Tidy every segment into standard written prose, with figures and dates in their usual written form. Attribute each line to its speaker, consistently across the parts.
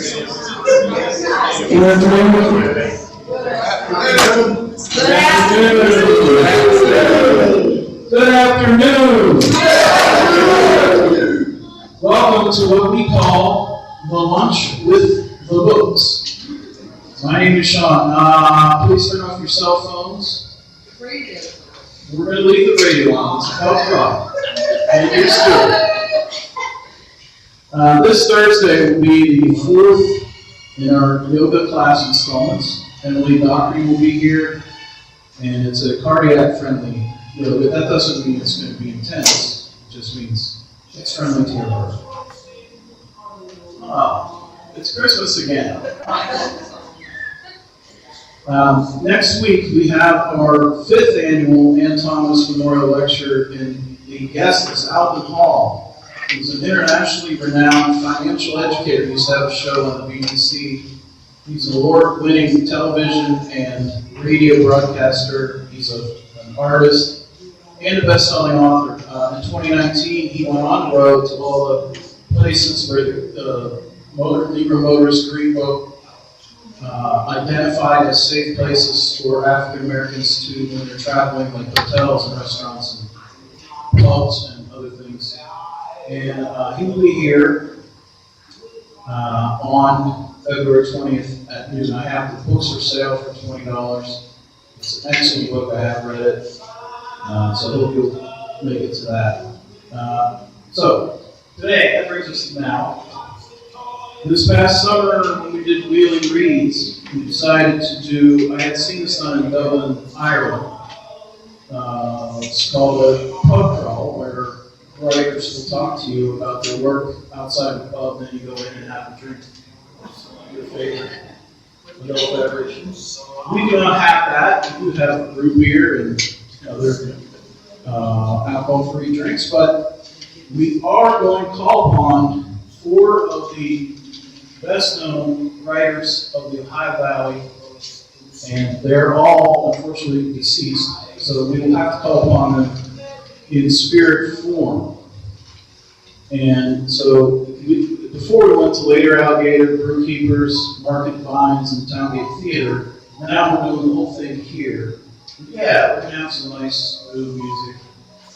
Speaker 1: Good afternoon. Welcome to what we call the lunch with the books. My name is Sean. Please turn off your cell phones.
Speaker 2: Radio.
Speaker 1: We're going to leave the radio on. It's about Grubb. And you're still. This Thursday will be the fourth in our yoga class installments. Emily Dockery will be here, and it's a cardiac-friendly yoga. That doesn't mean it's going to be intense. It just means it's friendly to your heart. It's Christmas again. Next week, we have our 5th annual Ann Thomas Memorial Lecture, and the guest is Alvin Hall. He's an internationally renowned financial educator. He used to have a show on the BBC. He's an award-winning television and radio broadcaster. He's an artist and a best-selling author. In 2019, he went on the road to all the places where the Negro Motorist Green Book identified as safe places for African Americans to when they're traveling, like hotels and restaurants and pubs and other things. And he will be here on February 20th at noon. I have the books for sale for $20. It's an excellent book. I have read it. So I hope you'll make it to that. So today, that brings us to now. This past summer, when we did Wheeling Reads, we decided to do, I had seen this done in Dublin, Ireland. It's called a pub crawl, where writers will talk to you about their work outside the pub, then you go in and have a drink. Your favorite adult beverage. We do not have that. We do have root beer and other alcohol-free drinks, but we are going to call upon 4 of the best-known writers of the Ohio Valley, and they're all unfortunately deceased, so we will have to call upon them in spirit form. And so before we went to Later Alligator, Brewkeepers, Market Vines, and Towngate Theater, and now we're doing the whole thing here. Yeah, we're going to have some nice smooth music.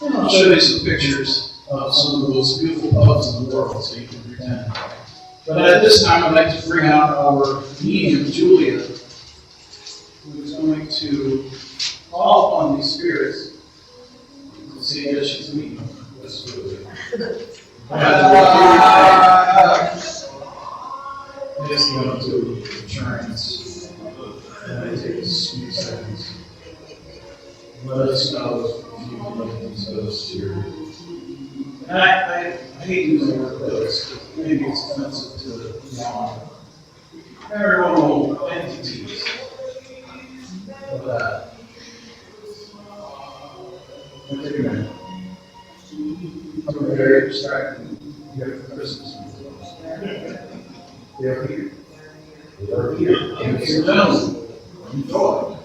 Speaker 1: And I'll show you some pictures of some of the most beautiful pubs in the world, so you can pretend. But at this time, I'd like to bring out our medium, Julia, who is going to call upon these spirits. See, yes, she's a medium. That's Julia. Just go into trance. And it takes a few seconds. Let us know if you would like these ghosts here. And I hate using the word ghost, because maybe it's offensive to the paranormal entities of that. Look at your man. I'm very distracting here for Christmas. They're here. They're here. And it's gentlemen. Enjoy.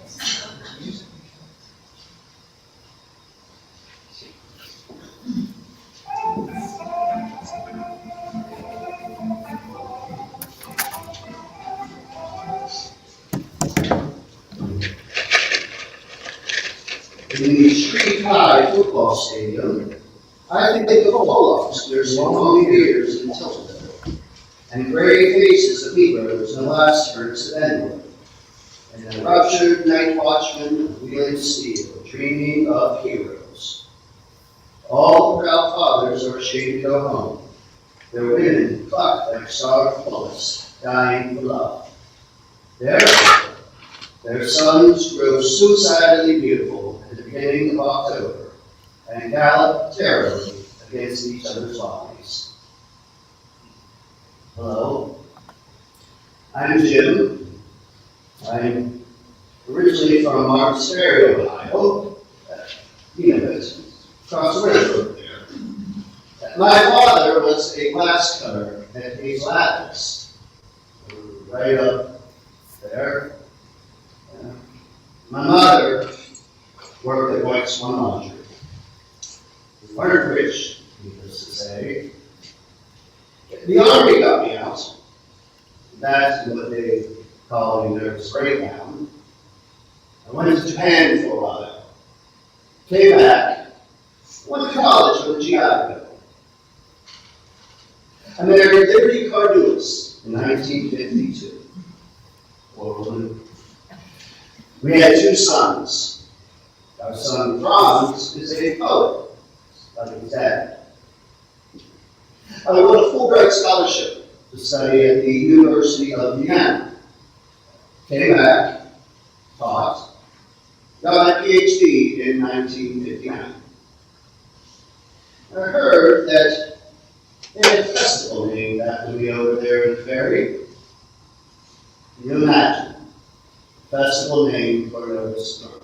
Speaker 3: In the street-high football stadium, I think of Olaf's, there's long beards and tilted, and gray faces of Negroes and Alaskers of Edward, and a ruptured night watchman of wheeling steel, dreaming of heroes. All the proud fathers are ashamed to go home. Their women cluck like starved bullets, dying for love. Their sons grow suicidally beautiful at the beginning of October and gallop terribly against each other's bodies. Hello, I'm Jim. I'm originally from Martins Ferry, Ohio. You know it, across the river there. My father was a glass cutter at Hazel Atlas, right up there. My mother worked at White's One Laundry. We weren't rich, needless to say. The Army got me out. That's what they call a nervous breakdown. I went to Japan for a while, came back, went to college with a GI Bill. I married Liberty Cardulis in 1952. We had 2 sons. Our son Franz is a poet, like his dad. I won a Fulbright scholarship to study at the University of Vienna. Came back, taught, got a PhD in 1959. I heard that they had a festival named after me over there in the ferry. Can you imagine? Festival named for nervous stroke.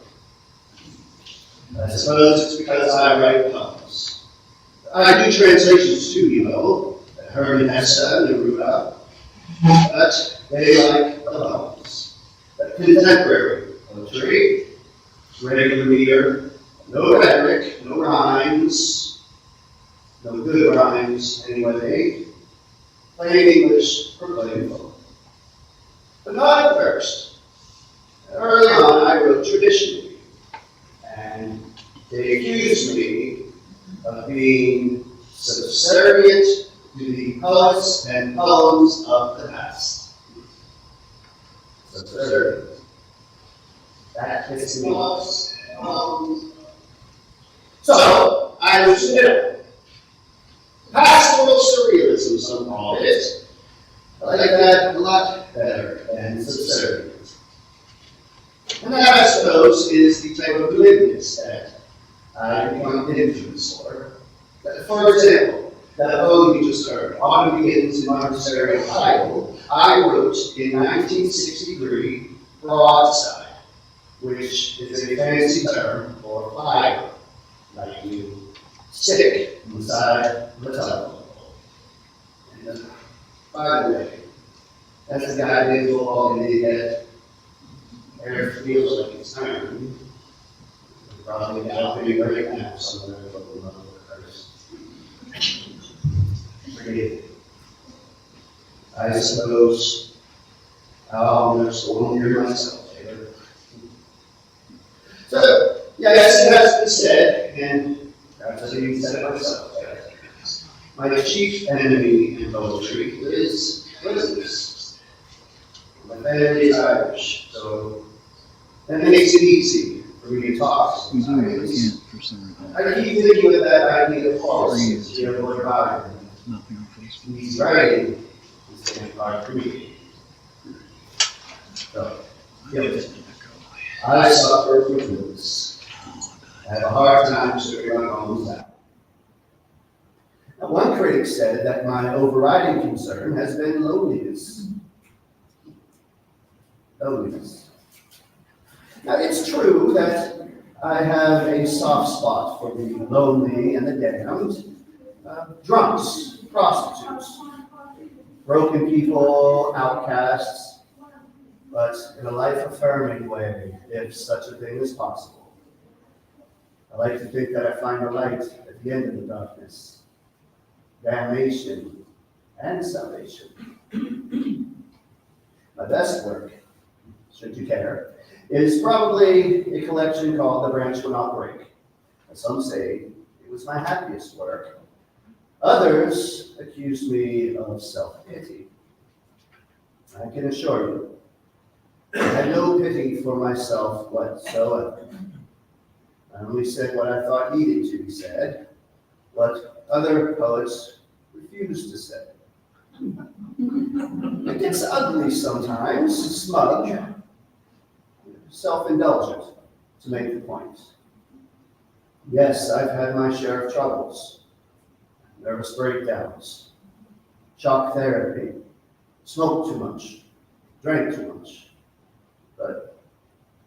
Speaker 3: I suppose it's because I write poems. I do translations too, you know, Herman Hesse and Neruda, but they like the poems. Contemporary poetry, regular meter, no rhetoric, no rhymes, no good rhymes anyway, plain English for plain folk. But not at first. Early on, I wrote traditionally, and they accused me of being subservient to the poets and poems of the past. Subservient. That hits me off. So, I loosened it up. Pastoral surrealism, some call it. I like that a lot better than subservient. And that, I suppose, is the type of glibness that I become infamous for. For example, that poem you just heard, Autumn Begins in Montessori, Ohio, I wrote in 1963 broadside, which is a fancy term for fire, like you stick inside the telephone pole. And by the way, that's the guy who did all in the head. Air feels like it's turned. Probably galloping right now somewhere in the curse. Forget it. I suppose I'll nurse the one here myself later. So, yes, it has been said, and I've even said it myself. My chief enemy in poetry is glibness. My family is Irish, so that makes it easy for me to talk. I keep thinking of that idea of false, you know, what about it? He's writing, it's going to be hard for me. So, I suffer from this. I have a hard time serving my homes out. Now, one critic said that my overriding concern has been loneliness. Loneliness. Now, it's true that I have a soft spot for the lonely and the damned, drunks, prostitutes, broken people, outcasts, but in a life-affirming way, if such a thing is possible. I like to think that I find a light at the end of the darkness, damnation and salvation. My best work, should you care, is probably a collection called The Branch Will Not Break. Some say it was my happiest work. Others accuse me of self-pity. I can assure you, I had no pity for myself whatsoever. I only said what I thought needed to be said, what other poets refused to say. It gets ugly sometimes, smug, self-indulgent, to make the point. Yes, I've had my share of troubles, nervous breakdowns, shock therapy, smoked too much, drank too much, but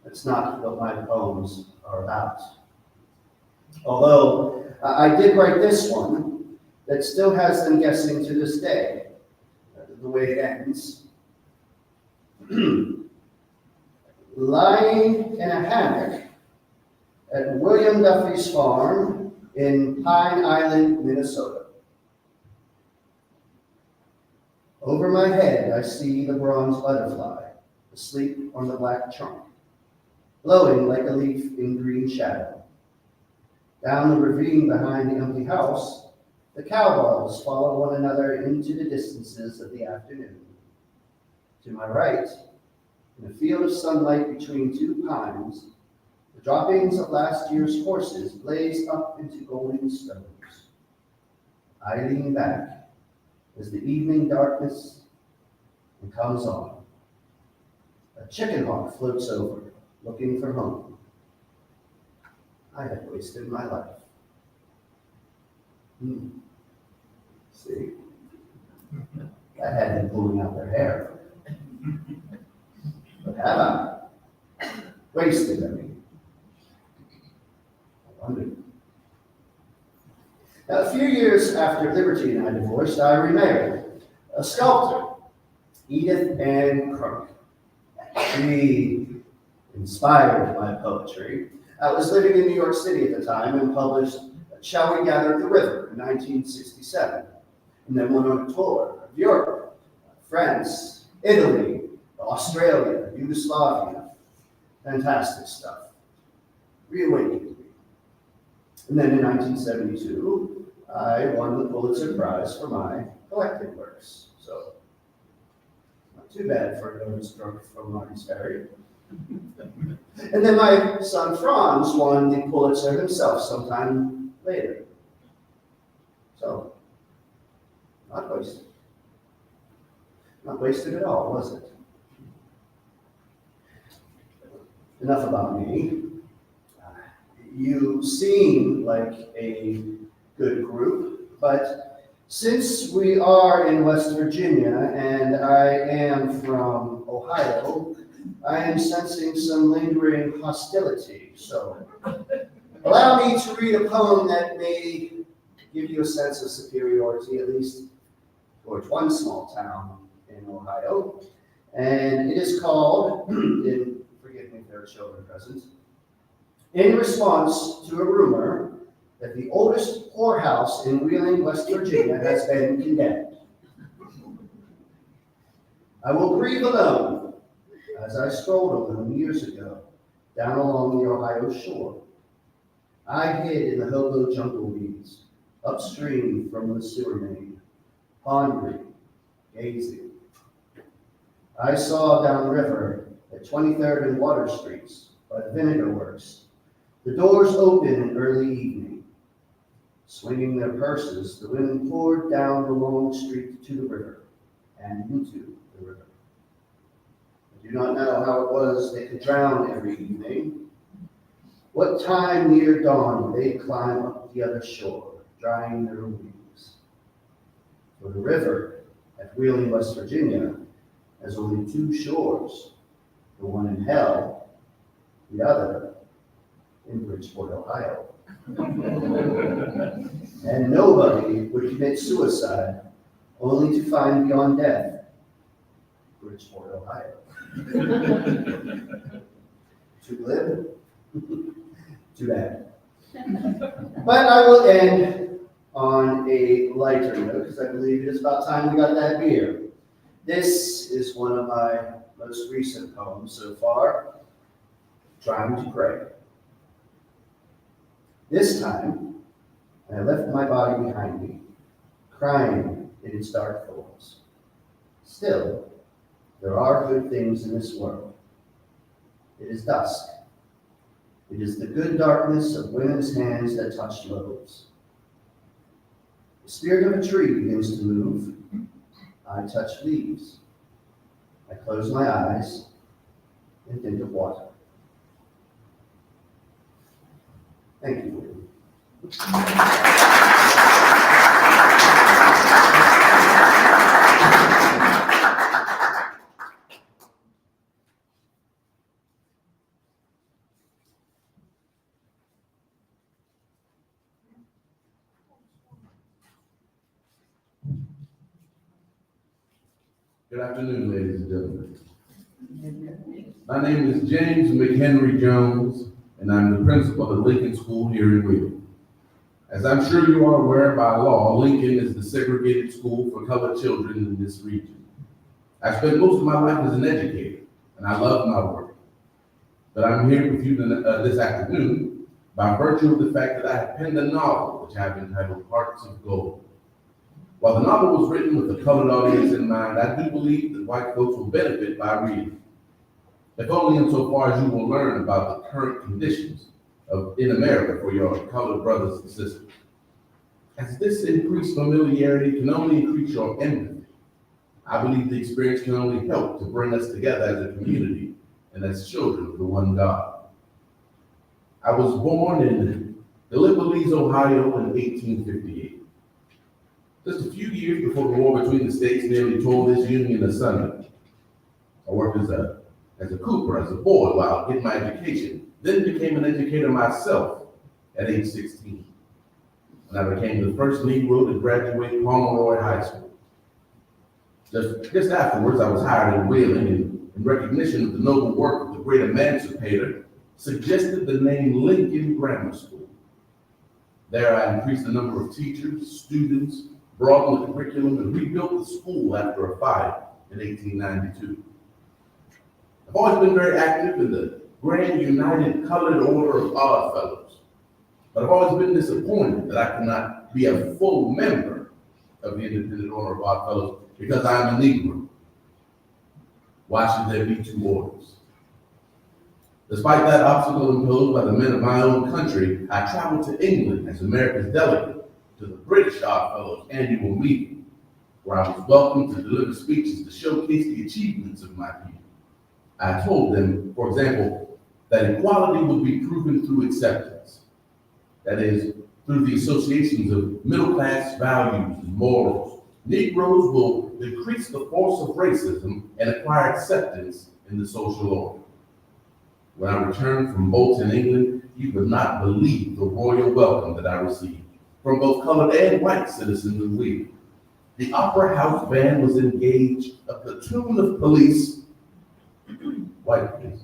Speaker 3: that's not what my poems are about. Although I did write this one that still has them guessing to this day, the way it ends. Lying in a hammock at William Duffy's farm in Pine Island, Minnesota. Over my head, I see the bronze butterfly, asleep on the black trunk, glowing like a leaf in green shadow. Down the ravine behind the empty house, the cowbells follow one another into the distances of the afternoon. To my right, in a field of sunlight between two pines, the droppings of last year's horses blaze up into golden stones. I lean back as the evening darkness comes on. A chicken hawk floats over, looking for home. I had wasted my life. See? That had them pulling out their hair. But have I? Wasted, I mean. I wondered. Now, a few years after Liberty and I divorced, I remarried a sculptor, Edith Ann Crunk. She inspired my poetry. I was living in New York City at the time and published Shall We Gather at the River in 1967, and then went on a tour of Europe, France, Italy, Australia, Yugoslavia. Fantastic stuff. Reawakened me. And then in 1972, I won the Pulitzer Prize for my collected works. So, not too bad for a notice drunk from Martin's Ferry. And then my son Franz won the Pulitzer himself sometime later. So, not wasted. Not wasted at all, was it? Enough about me. You seem like a good group, but since we are in West Virginia and I am from Ohio, I am sensing some lingering hostility. So allow me to read a poem that may give you a sense of superiority, at least towards one small town in Ohio. And it is called, forgive me if there are children present, in response to a rumor that the oldest whorehouse in Wheeling, West Virginia has been condemned. I will grieve alone as I strolled alone years ago down along the Ohio shore. I hid in the hobo jungle weeds, upstream from the sewer main, pondering, gazing. I saw downriver at 23rd and Water Streets by the Vinegar Works, the doors open in early evening. Swinging their purses, the women poured down the long street to the river and into the river. I do not know how it was they could drown every evening. What time near dawn they'd climb up the other shore, drying their wings. For the river at Wheeling, West Virginia, has only two shores, the one in hell, the other in Bridgeport, Ohio. And nobody would commit suicide only to find beyond death, Bridgeport, Ohio. Too glib? Too bad. But I will end on a lighter note, because I believe it is about time we got that beer. This is one of my most recent poems so far, Trying to Pray. This time, I left my body behind me, crying in its dark folds. Still, there are good things in this world. It is dusk. It is the good darkness of women's hands that touch loaves. The spirit of a tree begins to move. I touch leaves. I close my eyes and think of water. Thank you.
Speaker 2: Good afternoon, ladies and gentlemen. My name is James McHenry Jones, and I'm the principal of Lincoln School here in Wheeling. As I'm sure you are aware by law, Lincoln is the segregated school for colored children in this region. I spent most of my life as an educator, and I love my work. But I'm here with you this afternoon by virtue of the fact that I have penned a novel which I have entitled Hearts of Gold. While the novel was written with a colored audience in mind, I do believe that white folks will benefit by reading, if only insofar as you will learn about the current conditions in America for your colored brothers and sisters. As this increased familiarity can only increase your empathy, I believe the experience can only help to bring us together as a community and as children of the one God. I was born in Gallipolis, Ohio in 1858. Just a few years before the war between the states nearly tore this union asunder. I worked as a cooper, as a boy, while getting my education, then became an educator myself at age 16. And I became the first Negro to graduate Pomeroy High School. Just afterwards, I was hired in Wheeling, and in recognition of the noble work of the great emancipator, suggested the name Lincoln Grammar School. There I increased the number of teachers, students, broadened the curriculum, and rebuilt the school after a fire in 1892. I've always been very active in the Grand United Colored Order of Odd Fellows, but I've always been disappointed that I could not be a full member of the Independent Order of Odd Fellows because I'm a Negro. Why should there be two orders? Despite that obstacle imposed by the men of my own country, I traveled to England as America's delegate to the British Odd Fellows annual meeting, where I was welcomed to deliver speeches to showcase the achievements of my people. I told them, for example, that equality would be proven through acceptance. That is, through the associations of middle-class values and morals. Negroes will decrease the force of racism and acquire acceptance in the social order. When I returned from Bolton, England, you would not believe the royal welcome that I received from both colored and white citizens of Wheeling. The Opera House band was engaged, a platoon of police, white police,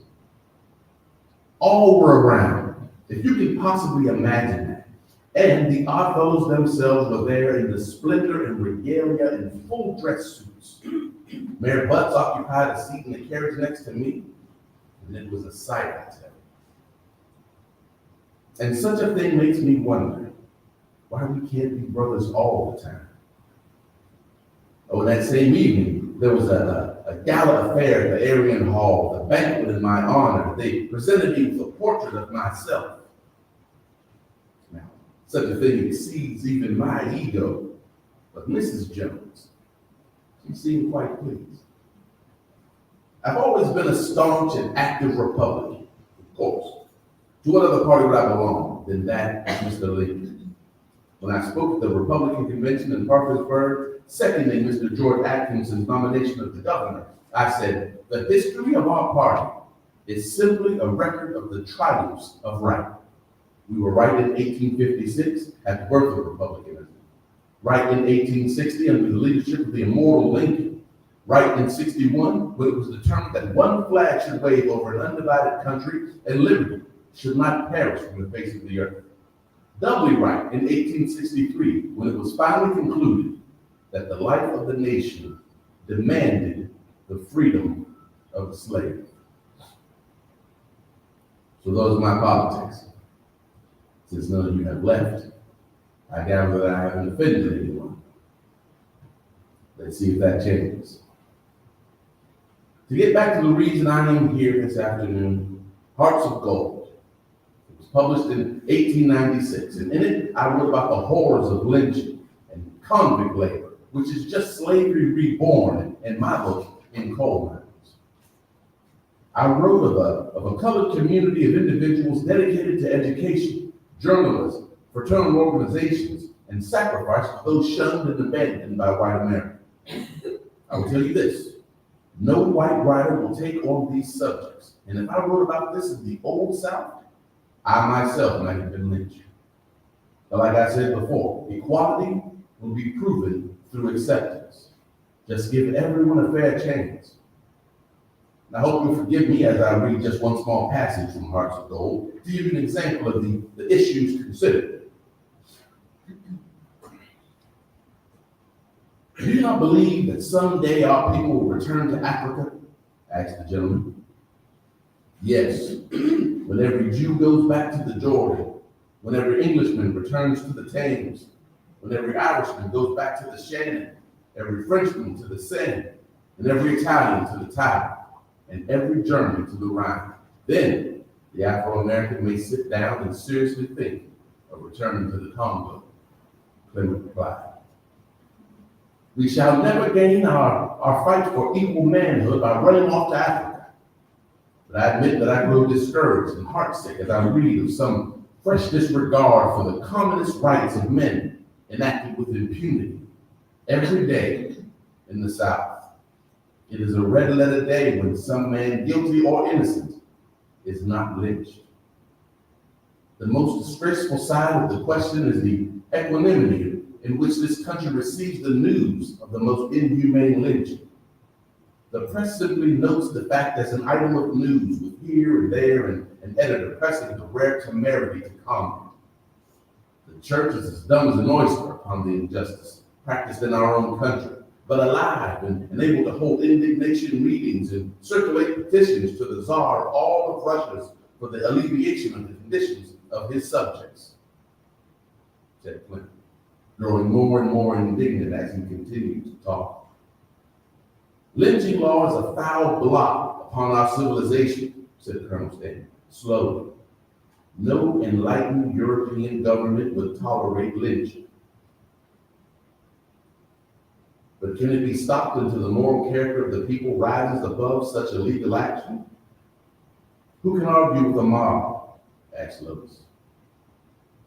Speaker 2: all were around, if you can possibly imagine that. And the Odd Fellows themselves were there in the splendor and regalia in full dress suits. Mayor Butts occupied a seat in the carriage next to me, and it was a sight, I tell you. And such a thing makes me wonder why we can't be brothers all the time. Oh, that same evening, there was a gala affair at the Aryan Hall, a banquet in my honor. They presented me with a portrait of myself. Now, such a thing exceeds even my ego, but Mrs. Jones, she seemed quite pleased. I've always been a staunch and active Republican, of course. To what other party would I belong than that of Mr. Lincoln? When I spoke at the Republican convention in Parkersburg, seconding Mr. George Atkinson's nomination of the governor, I said, the history of our party is simply a record of the triumphs of right. We were right in 1856 at the birth of republicanism, right in 1860 under the leadership of the immortal Lincoln, right in 61 when it was determined that one flag should wave over an undivided country and liberty should not perish from the face of the earth. Doubly right in 1863 when it was finally concluded that the life of the nation demanded the freedom of the slave. So those are my politics. Since none of you have left, I gather that I haven't offended anyone. Let's see if that changes. To get back to the reason I am here this afternoon, Hearts of Gold. It was published in 1896, and in it I wrote about the horrors of lynching and convict labor, which is just slavery reborn in my book, in coal mines. I wrote of a colored community of individuals dedicated to education, journalism, fraternal organizations, and sacrifice for those shunned and abandoned by white America. I will tell you this, no white writer will take on these subjects. And if I wrote about this in the Old South, I myself might have been lynched. But like I said before, equality will be proven through acceptance. Just give everyone a fair chance. And I hope you'll forgive me as I read just one small passage from Hearts of Gold to give you an example of the issues considered. Do you not believe that someday our people will return to Africa? Asked the gentleman. Yes, when every Jew goes back to the Jordan, when every Englishman returns to the Thames, when every Irishman goes back to the Shannon, every Frenchman to the Seine, and every Italian to the Tiber, and every German to the Rhine, then the Afro-American may sit down and seriously think of returning to the Congo. Clement replied. We shall never gain our fight for equal manhood by running off to Africa. But I admit that I grow discouraged and heartsick as I read of some fresh disregard for the commonest rights of men enacted with impunity every day in the South. It is a red letter day when some man, guilty or innocent, is not lynched. The most disgraceful side of the question is the equanimity in which this country receives the news of the most inhumane lynching. The press simply notes the fact as an item of news with here and there an editor pressing the rare temerity to comment. The church is as dumb as an oyster upon the injustice practiced in our own country, but alive and able to hold indignation meetings and circulate petitions to the Tsar of all of Russia's for the alleviation of the conditions of his subjects, said Clinton, growing more and more indignant as he continued to talk. Lynching law is a foul blot upon our civilization, said Colonel Stanton, slowly. No enlightened European government would tolerate lynching. But can it be stopped until the moral character of the people rises above such illegal action? Who can argue with a mob? Asked Lois.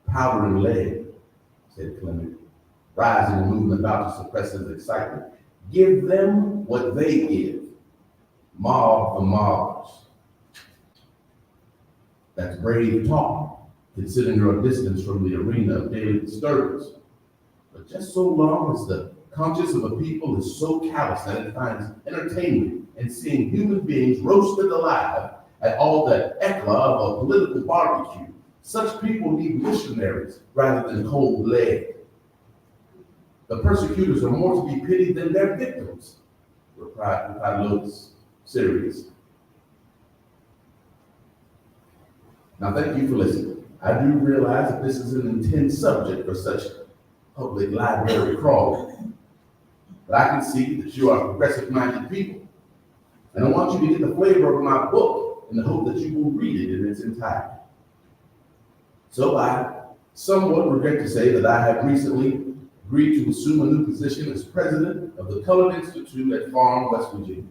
Speaker 2: Powder and lead, said Clement, rising and moving about to suppress his excitement. Give them what they give. Mob the mobbers. That's brave talk, considering your distance from the arena of daily disturbance. But just so long as the conscience of a people is so callous that it finds entertainment in seeing human beings roasted alive at all the eclat of a political barbecue, such people need missionaries rather than cold lead. The persecutors are more to be pitied than their victims, replied Lois, serious. Now, thank you for listening. I do realize that this is an intense subject for such public library crawling, but I can see that you are progressive-minded people, and I want you to get the flavor of my book in the hope that you will read it in its entirety. So I somewhat regret to say that I have recently agreed to assume a new position as president of the Colored Institute at Farm, West Virginia.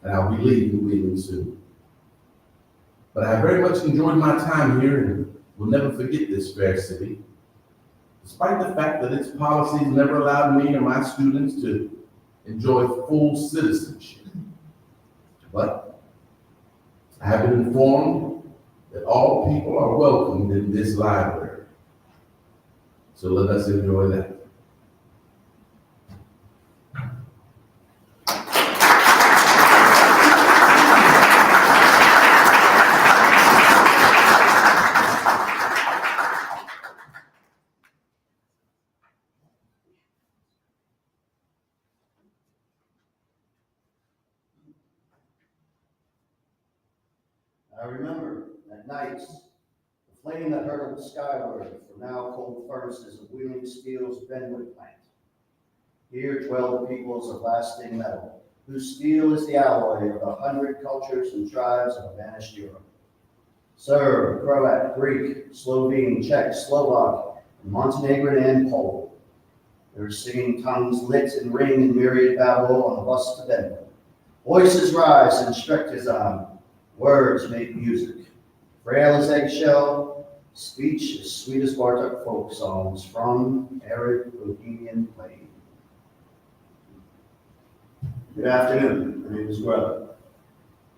Speaker 2: And I'll be leaving Wheeling soon. But I have very much enjoyed my time here and will never forget this fair city, despite the fact that its policies never allowed me or my students to enjoy full citizenship. But I have been informed that all people are welcomed in this library. So let us enjoy that.
Speaker 3: I remember at nights, the flame that hurtled skyward from now cold furnaces of Wheeling Steel's Benwood plant. Here dwell the peoples of lasting metal, whose steel is the alloy of 100 cultures and tribes of vanished Europe. Serb, Croat, Greek, Slovene, Czech, Slovak, and Montenegrin and Pole. Their singing tongues lit and ring in myriad babble on the bus to Benwood. Voices rise in Strecktizan, words make music. Frail as eggshell, speech as sweet as Bartok folk songs from arid Bohemian plain. Good afternoon, my name is Grubb,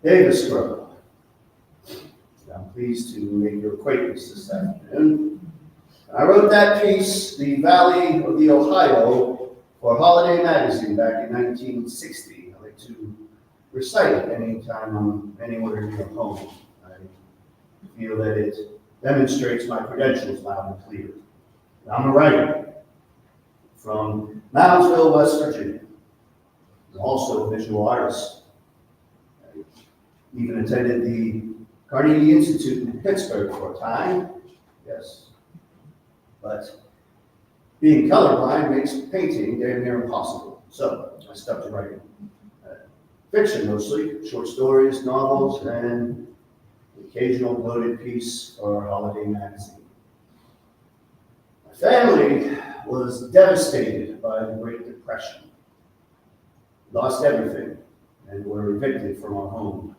Speaker 3: Davis Grubb. I'm pleased to make your acquaintance this afternoon. I wrote that piece, The Valley of the Ohio, for Holiday Magazine back in 1960. I like to recite it anytime I'm anywhere near home. I feel that it demonstrates my credentials loud and clear. I'm a writer. from Moundsville, West Virginia. He's also a visual artist. He even attended the Carnegie Institute in Pittsburgh for a time. Yes. But being colorblind makes painting damn near impossible. So I stuck to writing. Fiction mostly, short stories, novels, and the occasional bloated piece for a holiday magazine. My family was devastated by the Great Depression. Lost everything and were evicted from our home.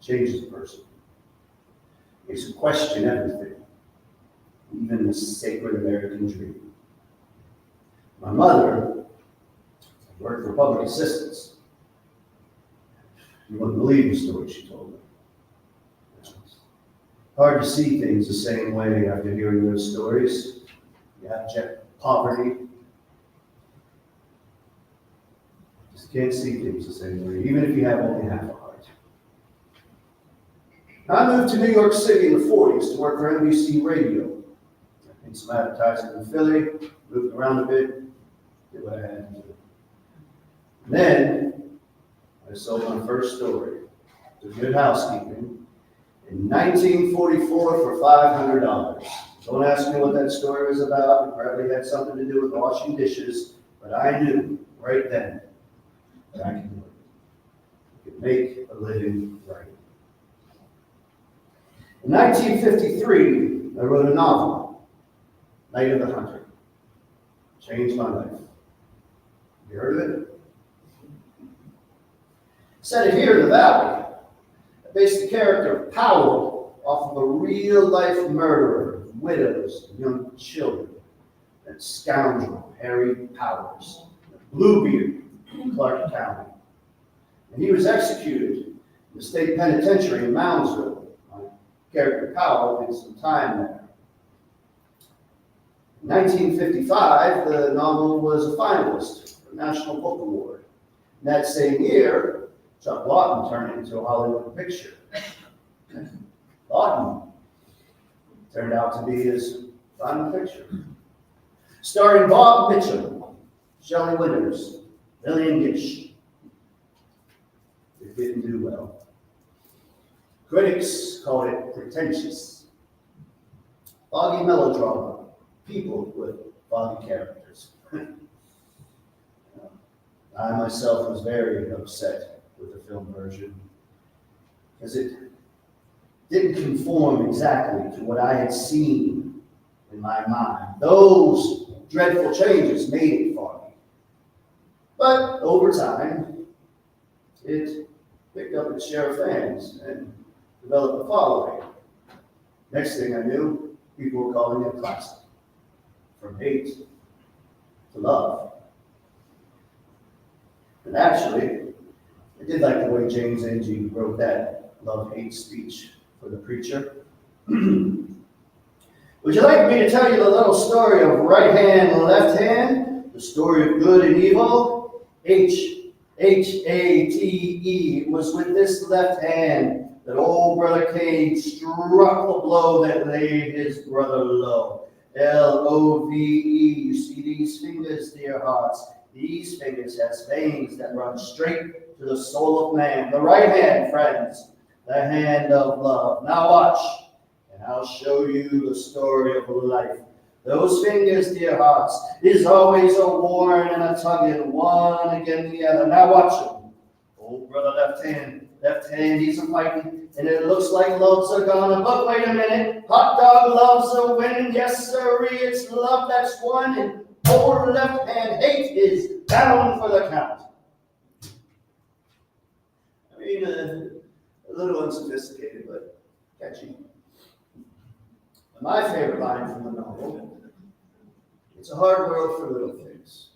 Speaker 3: Changes a person. Makes you question everything, even the sacred American dream. My mother worked for public assistance. You wouldn't believe the story she told me. It's hard to see things the same way after hearing those stories. You abject poverty. Just can't see things the same way, even if you have only half a heart. I moved to New York City in the 40s to work for NBC Radio. I did some advertising in Philly, moved around a bit, did what I had to do. And then I sold my first story to Good Housekeeping in 1944 for $500. Don't ask me what that story was about. It probably had something to do with washing dishes, but I knew right then that I could do it. I could make a living writing. In 1953, I wrote a novel, Night of the Hunter. Changed my life. You heard of it? Set it here in the valley. I based the character of Powell off of a real-life murderer of widows and young children. That scoundrel, Harry Powers, Bluebeard in Clark County. And he was executed in the state penitentiary in Moundsville. My character Powell did some time there. In 1955, the novel was a finalist for the National Book Award. And that same year, Chuck Lawton turned it into a Hollywood picture. Lawton turned out to be his final picture. Starring Bob Mitchell, Shelley Winters, Lillian Gish. It didn't do well. Critics called it pretentious. Foggy melodrama, people with foggy characters. I myself was very upset with the film version, because it didn't conform exactly to what I had seen in my mind. Those dreadful changes made it foggy. But over time, it picked up its share of fans and developed a following. Next thing I knew, people were calling it a classic. From hate to love. And actually, I did like the way James Ng wrote that love-hate speech for the preacher. Would you like me to tell you the little story of right hand and left hand? The story of good and evil? H-A-T-E. It was with this left hand that old Brother Cain struck the blow that laid his brother low. L-O-V-E. You see these fingers, dear hearts? These fingers has veins that run straight to the soul of man. The right hand, friends, the hand of love. Now watch, and I'll show you the story of life. Those fingers, dear hearts, is always a warring and a tugging, one against the other. Now watch them. Old brother left hand, he's a fighting, and it looks like loves are gone. But wait a minute, hot dog loves are winning. Yes, sirree, it's love that's won, and old left hand hate is down for the count. I mean, a little unsophisticated, but catchy. My favorite line from the novel, it's a hard world for little things.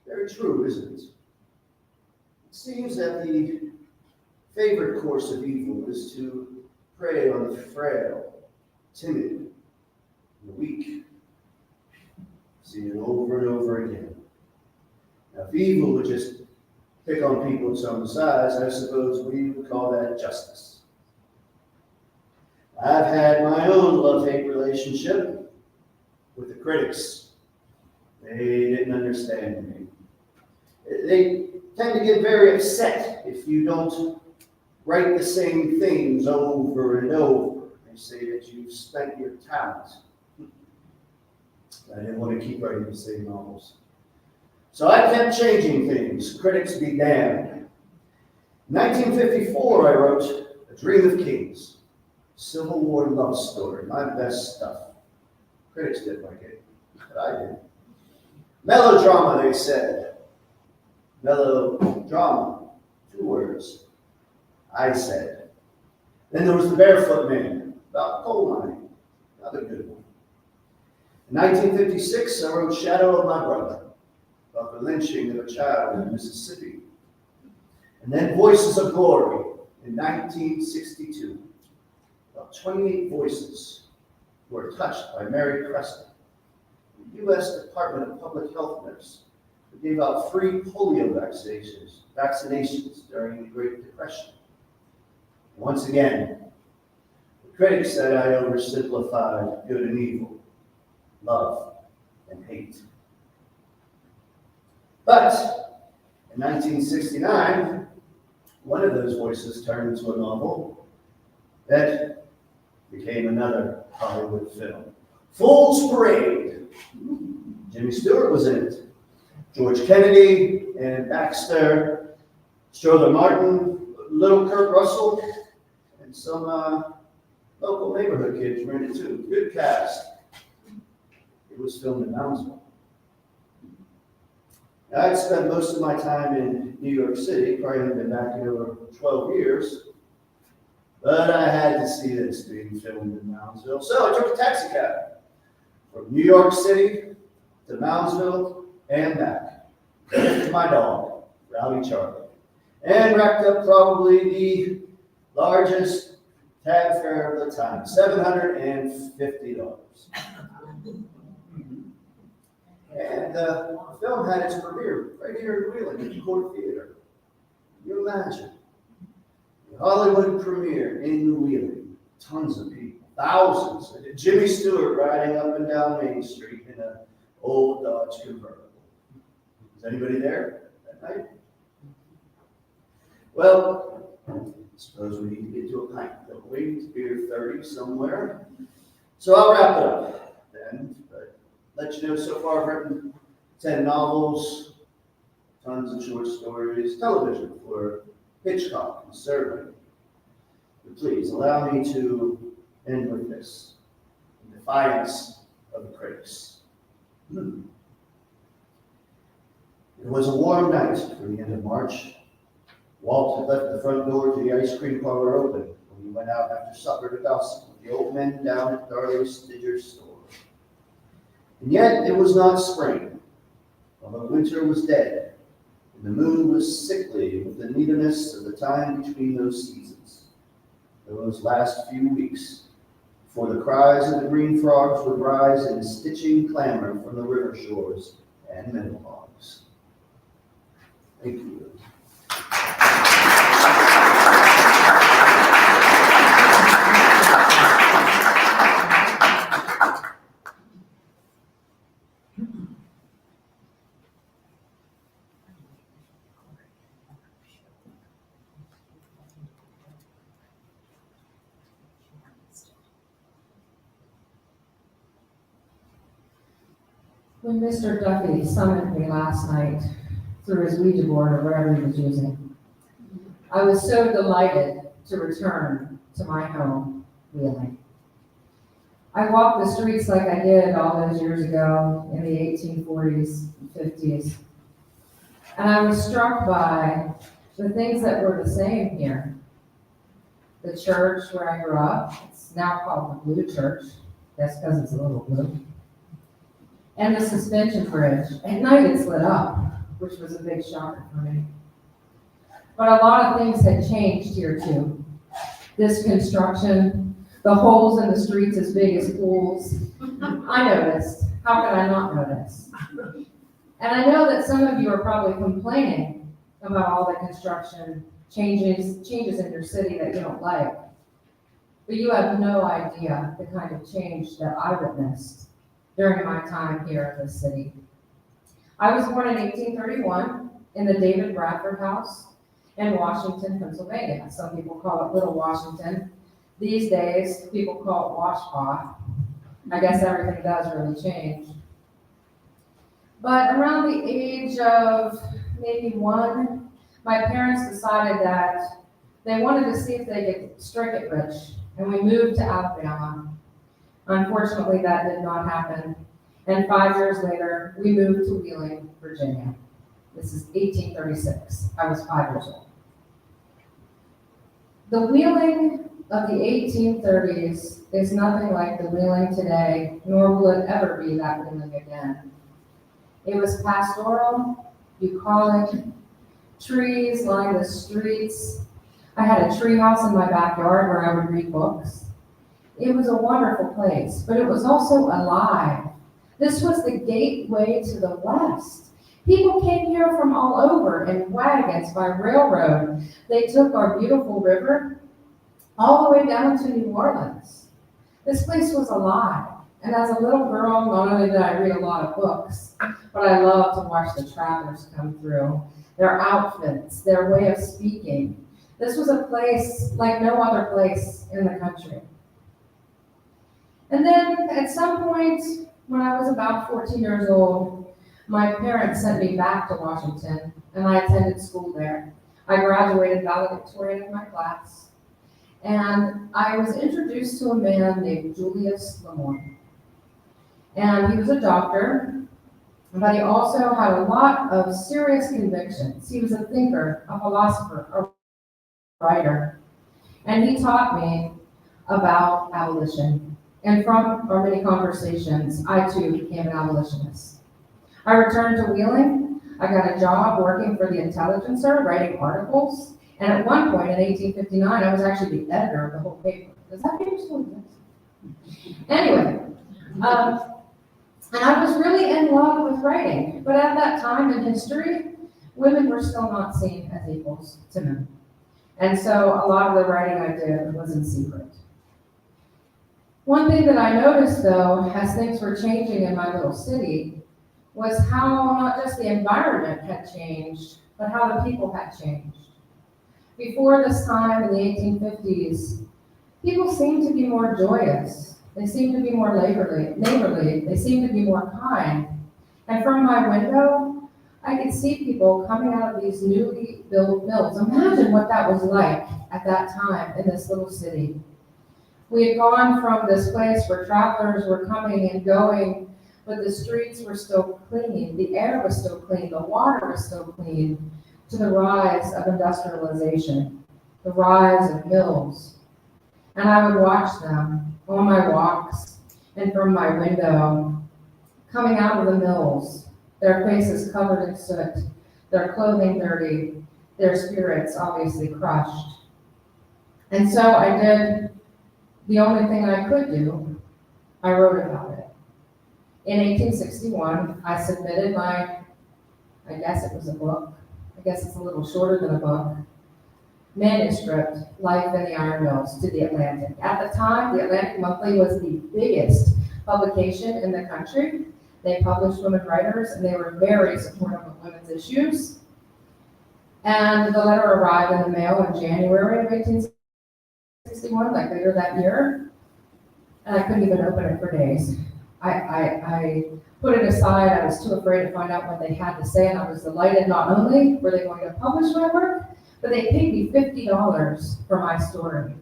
Speaker 3: Very true, isn't it? It seems that the favorite course of evil is to prey on the frail, timid, and the weak. See it over and over again. Now, if evil would just pick on people its own size, I suppose we would call that justice. I've had my own love-hate relationship. with the critics. They didn't understand me. They tend to get very upset if you don't write the same things over and over. They say that you've spent your talent. I didn't want to keep writing the same novels. So I kept changing things. Critics be damned. In 1954, I wrote A Dream of Kings, Civil War love story, my best stuff. Critics didn't like it, but I did. Melodrama, they said. Melodrama, 2 words. I said. Then there was The Barefoot Man, about coal mining, another good one. In 1956, I wrote Shadow of My Brother, about the lynching of a child in Mississippi. And then Voices of Glory in 1962. About 28 voices were touched by Mary Preston, the U.S. Department of Public Health nurse who gave out free polio vaccinations during the Great Depression. Once again, the critics said I oversimplified good and evil, love and hate. But in 1969, one of those voices turned into a novel that became another Hollywood film. Fool's Parade. Jimmy Stewart was in it. George Kennedy and Baxter, Strother Martin, little Kurt Russell, and some local neighborhood kids were in it too. Good cast. It was filmed in Moundsville. I'd spent most of my time in New York City, probably hadn't been back in over 12 years, but I had to see this being filmed in Moundsville. So I took a taxi cab from New York City to Moundsville and back. With my dog, Rowdy Charlie, and racked up probably the largest cab fare of the time, $750. And the film had its premiere right here in Wheeling at the Court Theater. Can you imagine? The Hollywood premiere in Wheeling. Tons of people, thousands. Jimmy Stewart riding up and down Main Street in an old Dodge convertible. Was anybody there that night? Well, I suppose we need to get to a pint, don't we? It's beer 30 somewhere. So I'll wrap it up then. Let you know, so far I've written 10 novels, tons of short stories, television for Hitchcock and Serling. But please allow me to end with this, in defiance of the critics. It was a warm night for the end of March. Walt had left the front door to the ice cream parlor open when we went out after supper to gossip with the old men down at Darley Stidger's store. And yet it was not spring, although winter was dead, and the moon was sickly with the neediness of the time between those seasons, those last few weeks, before the cries of the green frogs would rise in stitching clamor from the river shores and meadowlarks. Thank you.
Speaker 4: When Mr. Duffy summoned me last night through his Ouija board or whatever he was using, I was so delighted to return to my home, Wheeling. I walked the streets like I did all those years ago in the 1840s and 50s, and I was struck by the things that were the same here. The church where I grew up, it's now called the Blue Church, that's because it's a little blue. And the suspension bridge. At night it's lit up, which was a big shocker for me. But a lot of things had changed here too. This construction, the holes in the streets as big as pools. I noticed. How could I not notice? And I know that some of you are probably complaining about all the construction changes in your city that you don't like. But you have no idea the kind of change that I witnessed during my time here in this city. I was born in 1831 in the David Bradford House in Washington, Pennsylvania. Some people call it Little Washington. These days, people call it Washpaw. I guess everything does really change. But around the age of maybe 1, my parents decided that they wanted to see if they could strike it rich, and we moved to Alabama. Unfortunately, that did not happen, and 5 years later, we moved to Wheeling, Virginia. This is 1836. I was 5 years old. The Wheeling of the 1830s is nothing like the Wheeling today, nor will it ever be that Wheeling again. It was pastoral, bucolic, trees lined the streets. I had a tree house in my backyard where I would read books. It was a wonderful place, but it was also alive. This was the gateway to the West. People came here from all over in wagons by railroad. They took our beautiful river all the way down to New Orleans. This place was alive. And as a little girl, not only did I read a lot of books, but I loved to watch the travelers come through, their outfits, their way of speaking. This was a place like no other place in the country. And then at some point, when I was about 14 years old, my parents sent me back to Washington, and I attended school there. I graduated valedictorian of my class, and I was introduced to a man named Julius Lamorne. And he was a doctor, but he also had a lot of serious convictions. He was a thinker, a philosopher, a writer, and he taught me about abolition. And from our many conversations, I too became an abolitionist. I returned to Wheeling. I got a job working for the Intelligencer, writing articles. And at one point in 1859, I was actually the editor of the whole paper. Does that paper still exist? Anyway, and I was really in love with writing. But at that time in history, women were still not seen as equals to men. And so a lot of the writing I did was in secret. One thing that I noticed, though, as things were changing in my little city, was how not just the environment had changed, but how the people had changed. Before this time in the 1850s, people seemed to be more joyous. They seemed to be more neighborly. They seemed to be more kind. And from my window, I could see people coming out of these newly built mills. Imagine what that was like at that time in this little city. We had gone from this place where travelers were coming and going, but the streets were still clean, the air was still clean, the water was still clean, to the rise of industrialization, the rise of mills. And I would watch them on my walks and from my window, coming out of the mills, their faces covered in soot, their clothing dirty, their spirits obviously crushed. And so I did the only thing I could do. I wrote about it. In 1861, I submitted my, I guess it was a book, I guess it's a little shorter than a book, manuscript, Life in the Iron Mills, to the Atlantic. At the time, the Atlantic Monthly was the biggest publication in the country. They published women writers, and they were very supportive of women's issues. And the letter arrived in the mail in January of 1861, like later that year, and I couldn't even open it for days. I put it aside. I was too afraid to find out what they had to say, and I was delighted. Not only were they going to publish my work, but they paid me $50 for my story.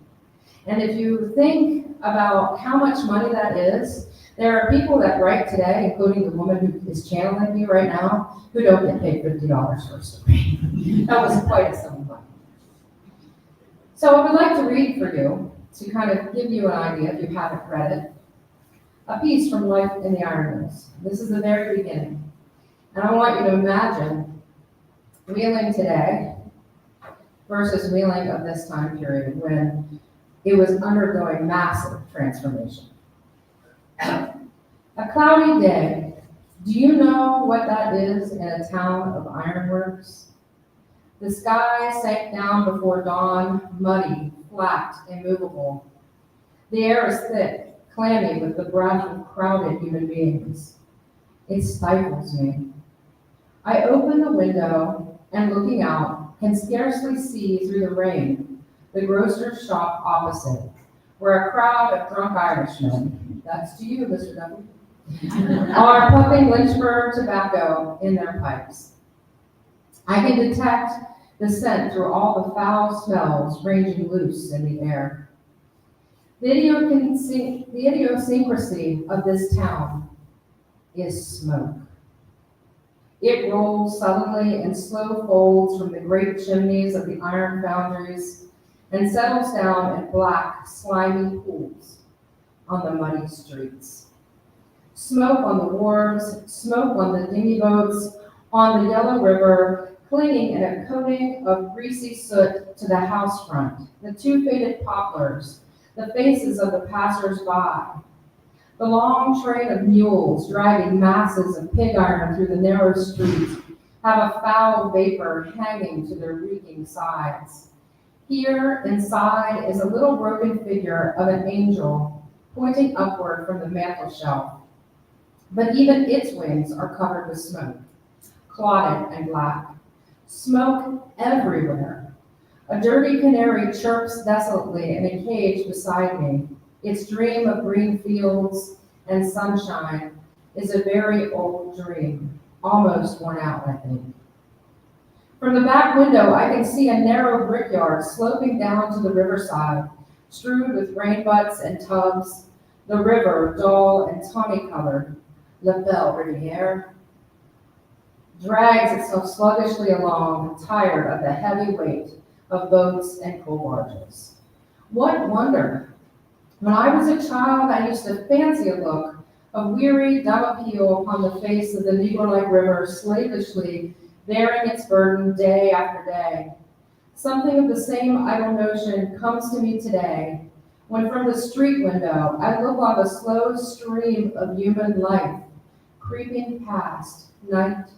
Speaker 4: And if you think about how much money that is, there are people that write today, including the woman who is channeling me right now, who don't get paid $50 for a story. That was quite a sum of money. So I would like to read for you, to kind of give you an idea, if you haven't read it, a piece from Life in the Iron Mills. This is the very beginning. And I want you to imagine Wheeling today versus Wheeling of this time period when it was undergoing massive transformation. A cloudy day. Do you know what that is in a town of ironworks? The sky sank down before dawn, muddy, flat, immovable. The air is thick, clammy with the breath of crowded human beings. It stifles me. I open the window and looking out, can scarcely see through the rain the grocer's shop opposite, where a crowd of drunk Irishmen, that's to you, Mr. Duffy, are puffing Lynchburg tobacco in their pipes. I can detect the scent through all the foul smells ranging loose in the air. The idiosyncrasy of this town is smoke. It rolls suddenly in slow folds from the great chimneys of the iron foundries and settles down in black, slimy pools on the muddy streets. Smoke on the wharves, smoke on the dinghy boats, on the yellow river, clinging in a coating of greasy soot to the house front, the two faded poplars, the faces of the passers-by. The long train of mules dragging masses of pig iron through the narrow streets have a foul vapor hanging to their reeking sides. Here inside is a little broken figure of an angel pointing upward from the mantel shelf. But even its wings are covered with smoke, clotted and black. Smoke everywhere. A dirty canary chirps desolately in a cage beside me. Its dream of green fields and sunshine is a very old dream, almost worn out, I think. From the back window, I can see a narrow brickyard sloping down to the riverside, strewed with rain butts and tubs, the river dull and tawny-colored, La Belle Riviere, drags itself sluggishly along, tired of the heavy weight of boats and coal barges. What wonder? When I was a child, I used to fancy a look of weary, dumb appeal upon the face of the Negro-like river, slavishly bearing its burden day after day. Something of the same idle notion comes to me today, when from the street window I look on the slow stream of human life, creeping past night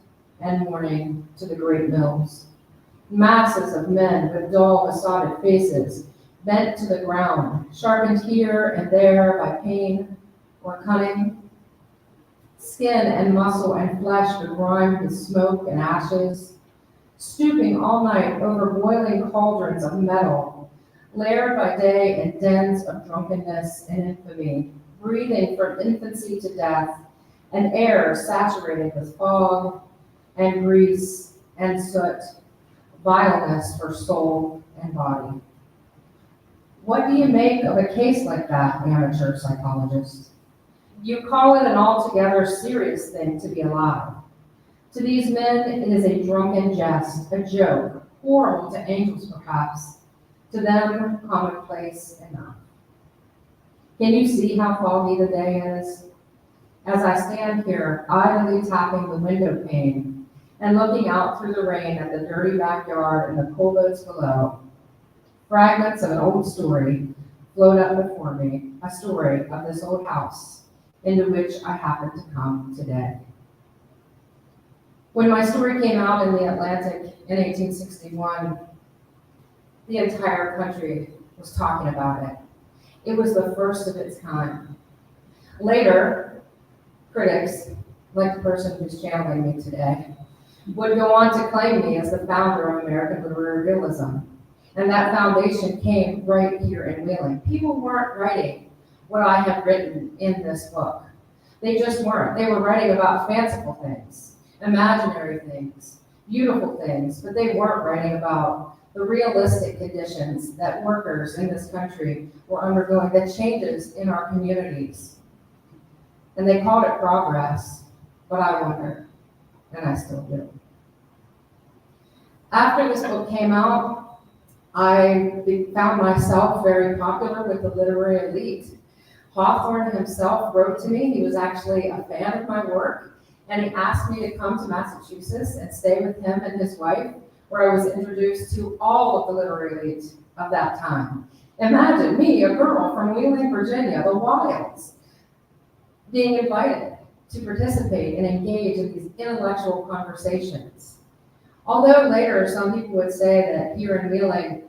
Speaker 4: and morning to the great mills. Masses of men with dull, besotted faces, bent to the ground, sharpened here and there by pain or cunning. Skin and muscle and flesh begrimed with smoke and ashes, stooping all night over boiling cauldrons of metal, layered by day in dens of drunkenness and infamy, breathing from infancy to death, an air saturated with fog and grease and soot, vileness for soul and body. What do you make of a case like that, amateur psychologist? You call it an altogether serious thing to be alive. To these men, it is a drunken jest, a joke, horrible to angels perhaps, to them commonplace enough. Can you see how foggy the day is? As I stand here, idly tapping the window pane and looking out through the rain at the dirty backyard and the coal boats below, fragments of an old story float up before me, a story of this old house into which I happened to come today. When my story came out in the Atlantic in 1861, the entire country was talking about it. It was the first of its kind. Later, critics, like the person who's channeling me today, would go on to claim me as the founder of American literary realism. And that foundation came right here in Wheeling. People weren't writing what I have written in this book. They just weren't. They were writing about fanciful things, imaginary things, beautiful things, but they weren't writing about the realistic conditions that workers in this country were undergoing, the changes in our communities. And they called it progress, but I wonder, and I still do. After this book came out, I found myself very popular with the literary elite. Hawthorne himself wrote to me. He was actually a fan of my work, and he asked me to come to Massachusetts and stay with him and his wife, where I was introduced to all of the literary elite of that time. Imagine me, a girl from Wheeling, Virginia, the wilds, being invited to participate and engage in these intellectual conversations. Although later some people would say that here in Wheeling,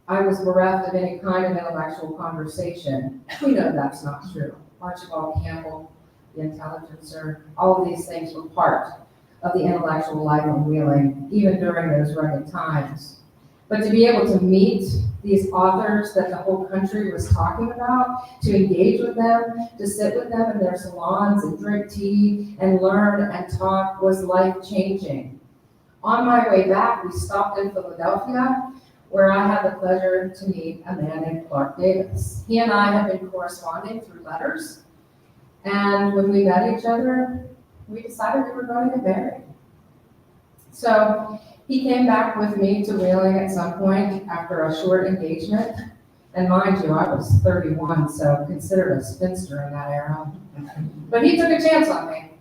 Speaker 4: I was bereft of any kind of intellectual conversation. We know that's not true. Archibald Campbell, the intelligencer, all of these things were part of the intellectual life of Wheeling, even during those rugged times. But to be able to meet these authors that the whole country was talking about, to engage with them, to sit with them in their salons and drink tea and learn and talk was life-changing. On my way back, we stopped in Philadelphia, where I had the pleasure to meet a man named Clark Davis. He and I had been corresponding through letters, and when we met each other, we decided we were going to get married. So he came back with me to Wheeling at some point after a short engagement. And mind you, I was 31, so considered a spinster in that era. But he took a chance on me.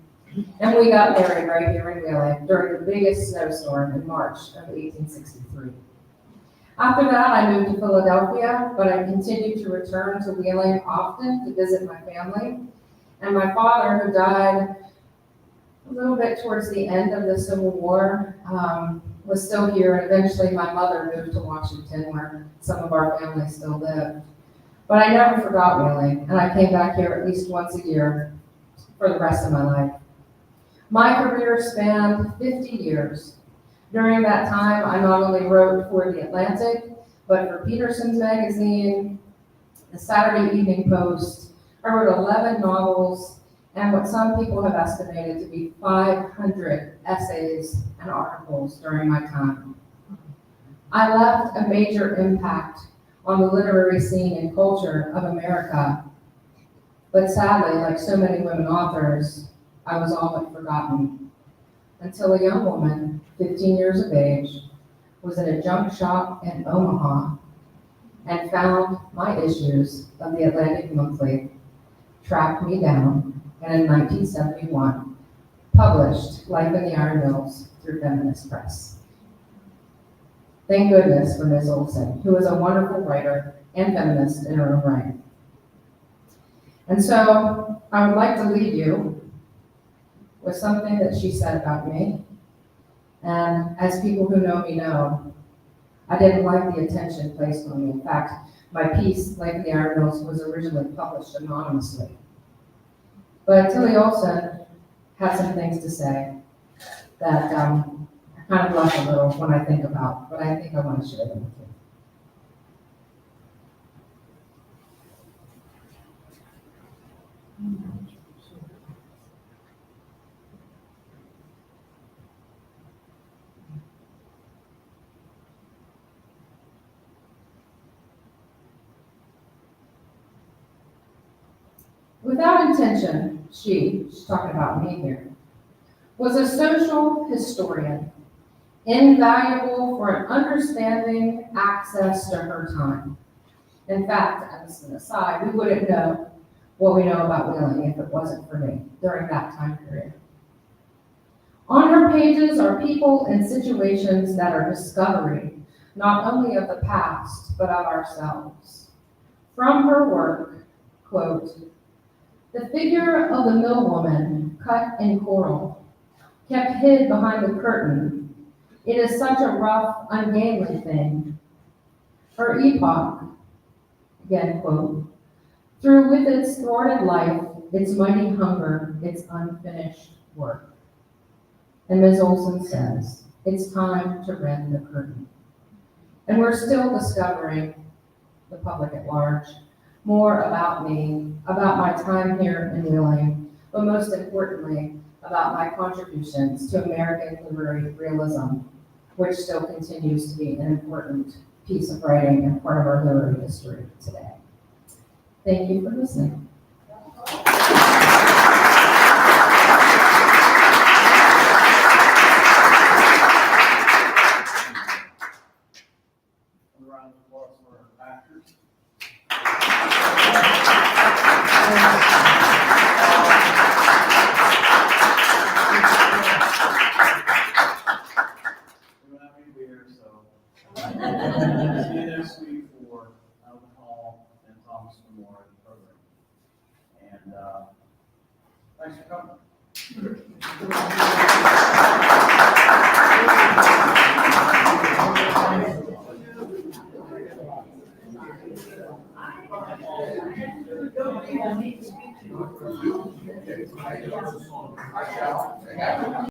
Speaker 4: And we got married right here in Wheeling during the biggest snowstorm in March of 1863. After that, I moved to Philadelphia, but I continued to return to Wheeling often to visit my family. And my father, who died a little bit towards the end of the Civil War, was still here, and eventually my mother moved to Washington, where some of our family still lived. But I never forgot Wheeling, and I came back here at least once a year for the rest of my life. My career spanned 50 years. During that time, I not only wrote for The Atlantic, but for Peterson's Magazine, the Saturday Evening Post. I wrote 11 novels, and what some people have estimated to be 500 essays and articles during my time. I left a major impact on the literary scene and culture of America, but sadly, like so many women authors, I was all but forgotten, until a young woman, 15 years of age, was in a junk shop in Omaha and found my issues of the Atlantic Monthly, tracked me down, and in 1971, published Life in the Iron Mills through Feminist Press. Thank goodness for Ms. Olson, who is a wonderful writer and feminist in her own right. And so I would like to leave you with something that she said about me. And as people who know me know, I didn't like the attention placed on me. In fact, my piece, Life in the Iron Mills, was originally published anonymously. But Tilly Olson had some things to say that I kind of blush a little when I think about, but I think I want to share them with you. Without intention, she's talking about me here, was a social historian, invaluable for an understanding access to her time. In fact, as an aside, we wouldn't know what we know about Wheeling if it wasn't for me during that time period. On her pages are people and situations that are discovery, not only of the past, but of ourselves. From her work, quote, "The figure of the millwoman cut in coral, kept hid behind the curtain. It is such a rough, ungainly thing. Her epoch," again quote, "through with its thwarted life, its mighty hunger, its unfinished work." And Ms. Olson says, it's time to rend the curtain. And we're still discovering, the public at large, more about me, about my time here in Wheeling, but most importantly, about my contributions to American literary realism, which still continues to be an important piece of writing and part of our literary history today. Thank you for listening.
Speaker 1: A round of applause for our actors. We don't have any beer, so see you next week for alcohol and Thomas Memorial program. And thanks for coming.
Speaker 2: I shall.